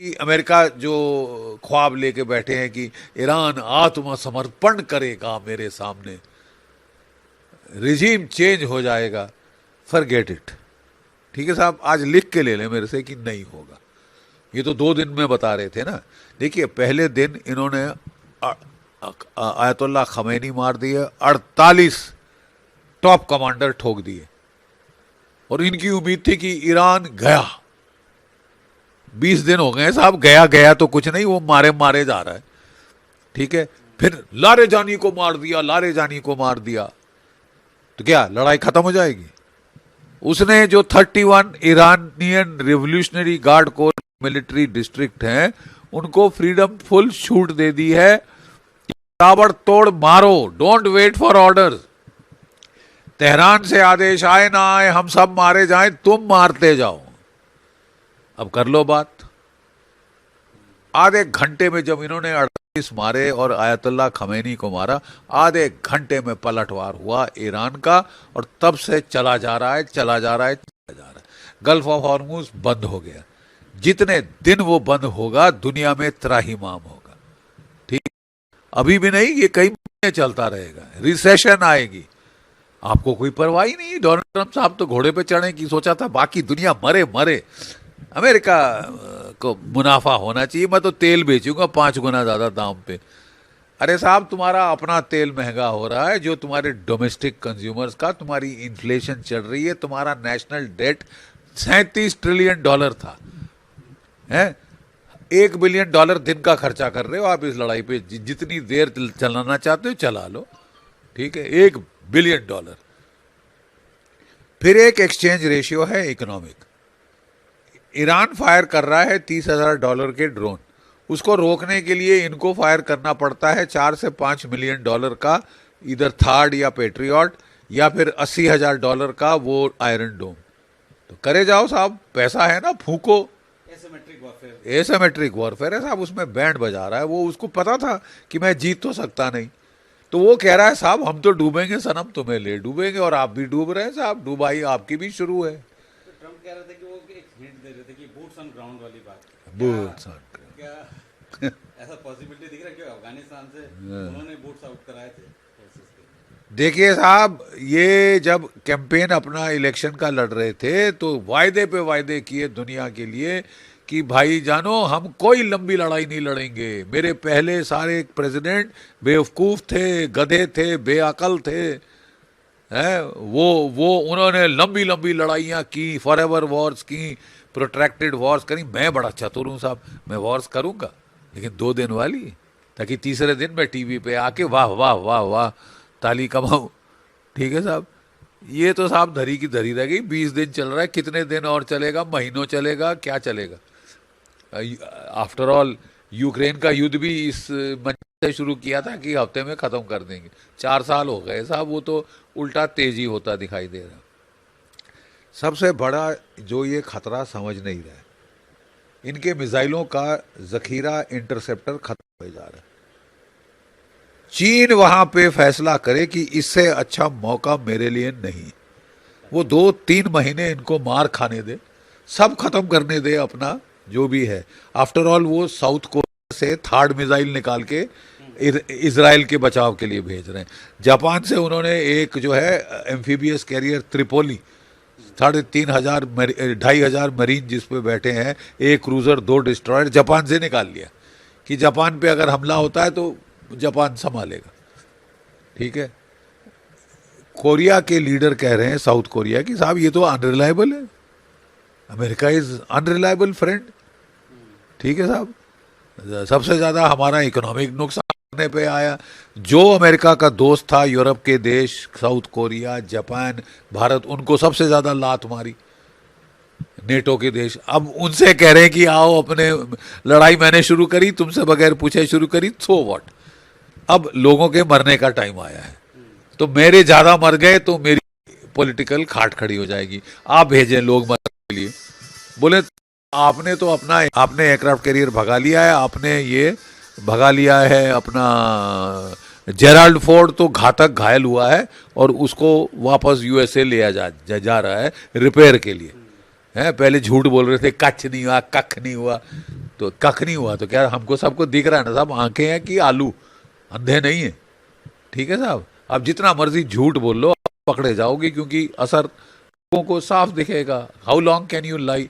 कि अमेरिका जो ख्वाब लेके बैठे हैं कि ईरान आत्मसमर्पण करेगा मेरे सामने, रिजीम चेंज हो जाएगा, फॉरगेट इट। ठीक है साहब, आज लिख के ले लें मेरे से कि नहीं होगा। ये तो 2 दिन में बता रहे थे ना। देखिए, पहले दिन इन्होंने आयतुल्लाह खमैनी मार दिए, 48 टॉप कमांडर ठोक दिए, और इनकी उम्मीद थी कि ईरान गया। 20 दिन हो गए साहब, गया गया तो कुछ नहीं, वो मारे मारे जा रहा है। ठीक है, फिर लारे जानी को मार दिया, लारे जानी को मार दिया, तो क्या लड़ाई खत्म हो जाएगी? उसने जो 31 Iranian revolutionary guard core military district हैं, उनको फ्रीडम फुल छूट दे दी है। ताबड़तोड़ मारो, don't wait for orders. Tehran से आदेश आए ना आए, हम सब मारे जाएं, तुम मारते जाओ। अब कर लो बात। आधे घंटे में जब इन्होंने 38 मारे और आयतुल्लाह खमैनी को मारा, आधे घंटे में पलटवार हुआ ईरान का, और तब से चला जा रहा है, चला जा रहा है, चला जा रहा है। गल्फ ऑफ हॉर्मुज बंद हो गया। जितने दिन वो बंद होगा, दुनिया में त्राहिमाम होगा। ठीक, अभी भी नहीं, ये कई महीने चलता रहेगा। रिसेशन आएगी, आपको कोई परवाह ही नहीं। डोनाल्ड ट्रंप साहब तो घोड़े पे चढ़ने की सोचा था, बाकी दुनिया मरे मरे, अमेरिका को मुनाफा होना चाहिए, मैं तो तेल बेचूंगा 5 गुना ज्यादा दाम पे। अरे साहब, तुम्हारा अपना तेल महंगा हो रहा है, जो तुम्हारे डोमेस्टिक कंज्यूमर्स का, तुम्हारी इन्फ्लेशन चढ़ रही है, तुम्हारा नेशनल डेट $37 ट्रिलियन था, है। $1 बिलियन दिन का खर्चा कर रहे हो आप इस लड़ाई पे। जितनी देर चलाना चाहते हो चला लो, ठीक है। $1 बिलियन। फिर एक एक्सचेंज रेशियो है इकोनॉमिक। ईरान फायर कर रहा है $30,000 के ड्रोन, उसको रोकने के लिए इनको फायर करना पड़ता है $4 से $5 मिलियन का, इधर थार्ड या पेट्रियट, या फिर $80,000 का वो आयरन डोम। तो करे जाओ साहब, पैसा है ना, फूको। एसिमेट्रिक वॉरफेयर है साहब, उसमें बैंड बजा रहा है वो। उसको पता था कि मैं जीत तो सकता नहीं, तो वो कह रहा है साहब हम तो डूबेंगे सनम, तुम्हें ले डूबेंगे, और आप भी डूब रहे हैं साहब, डूबाई आपकी भी शुरू है। तो ट्रम्प कह रहे थे कि वो एक हिंट दे रहे थे कि बूट्स ऑन ग्राउंड वाली बात। बूट्स ऑन क्या ऐसा पॉसिबिलिटी दिख रहा है कि अफगानिस्तान से उन्होंने बूट्स आउट कराए थे फोर्सेस के? देखिए साहब, ये जब कैंपेन अपना इलेक्शन का लड़ रहे थे, तो वायदे पे वायदे किए दुनिया के लिए कि भाई जानो, हम कोई लंबी लड़ाई नहीं लड़ेंगे। मेरे पहले सारे प्रेसिडेंट बेवकूफ़ थे, गधे थे, बेअकल थे, हैं। वो उन्होंने लंबी लंबी लड़ाइयाँ की, फॉरएवर वॉर्स की, प्रोट्रैक्टेड वॉर्स करी। मैं बड़ा चतुर हूँ साहब, मैं वॉर्स करूँगा, लेकिन 2 दिन वाली, ताकि तीसरे दिन मैं टीवी पे आके वाह वाह वाह वाह ताली कमाऊँ। ठीक है साहब, ये तो साहब धरी की धरी रह गई। 20 दिन चल रहा है, कितने दिन और चलेगा, महीनों चलेगा, क्या चलेगा? आफ्टर ऑल यूक्रेन का युद्ध भी इस मंच से शुरू किया था कि हफ्ते में ख़त्म कर देंगे। 4 साल हो गए साहब, वो तो उल्टा तेजी होता दिखाई दे रहा। सबसे बड़ा जो ये खतरा समझ नहीं रहा, इनके मिसाइलों का जखीरा, इंटरसेप्टर खत्म हो जा रहा है। चीन वहां पे फैसला करे कि इससे अच्छा मौका मेरे लिए नहीं, वो 2-3 महीने इनको मार खाने दे, सब खत्म करने दे अपना जो भी है। आफ्टर ऑल वो साउथ कोरिया से थर्ड मिसाइल निकाल के इजराइल के बचाव के लिए भेज रहे हैं। जापान से उन्होंने एक जो है एम्फीबियस कैरियर त्रिपोली, 3,500 2,500 मरीन जिस पे बैठे हैं, 1 क्रूजर 2 डिस्ट्रॉयर, जापान से निकाल लिया कि जापान पे अगर हमला होता है तो जापान संभालेगा। ठीक है। कोरिया के लीडर कह रहे हैं, साउथ कोरिया की, साहब ये तो अनरिलायबल है, अमेरिका इज अनरिलायबल फ्रेंड। ठीक है साहब, सबसे ज़्यादा हमारा इकोनॉमिक नुकसान करने पे आया। जो अमेरिका का दोस्त था, यूरोप के देश, साउथ कोरिया, जापान, भारत, उनको सबसे ज़्यादा लात मारी नेटो के देश। अब उनसे कह रहे हैं कि आओ, अपने लड़ाई मैंने शुरू करी, तुमसे बगैर पूछे शुरू करी, सो व्हाट। अब लोगों के मरने का टाइम आया है, तो मेरे ज़्यादा मर गए तो मेरी पॉलिटिकल खाट खड़ी हो जाएगी। आप भेजें लोग मरने के लिए। बोले आपने तो आपने एयरक्राफ्ट कैरियर भगा लिया है, आपने ये भगा लिया है अपना जेराल्ड फोर्ड, तो घातक घायल हुआ है और उसको वापस यूएसए ले जा रहा है रिपेयर के लिए। है, पहले झूठ बोल रहे थे, कच्छ नहीं हुआ, कख नहीं हुआ। तो कख नहीं हुआ। तो क्या हमको सबको दिख रहा है ना साहब, आंखें हैं कि आलू, अंधे नहीं है। ठीक है साहब, अब जितना मर्जी झूठ बोल लो, पकड़े जाओगे, क्योंकि असर लोगों को साफ दिखेगा। How long can you lie?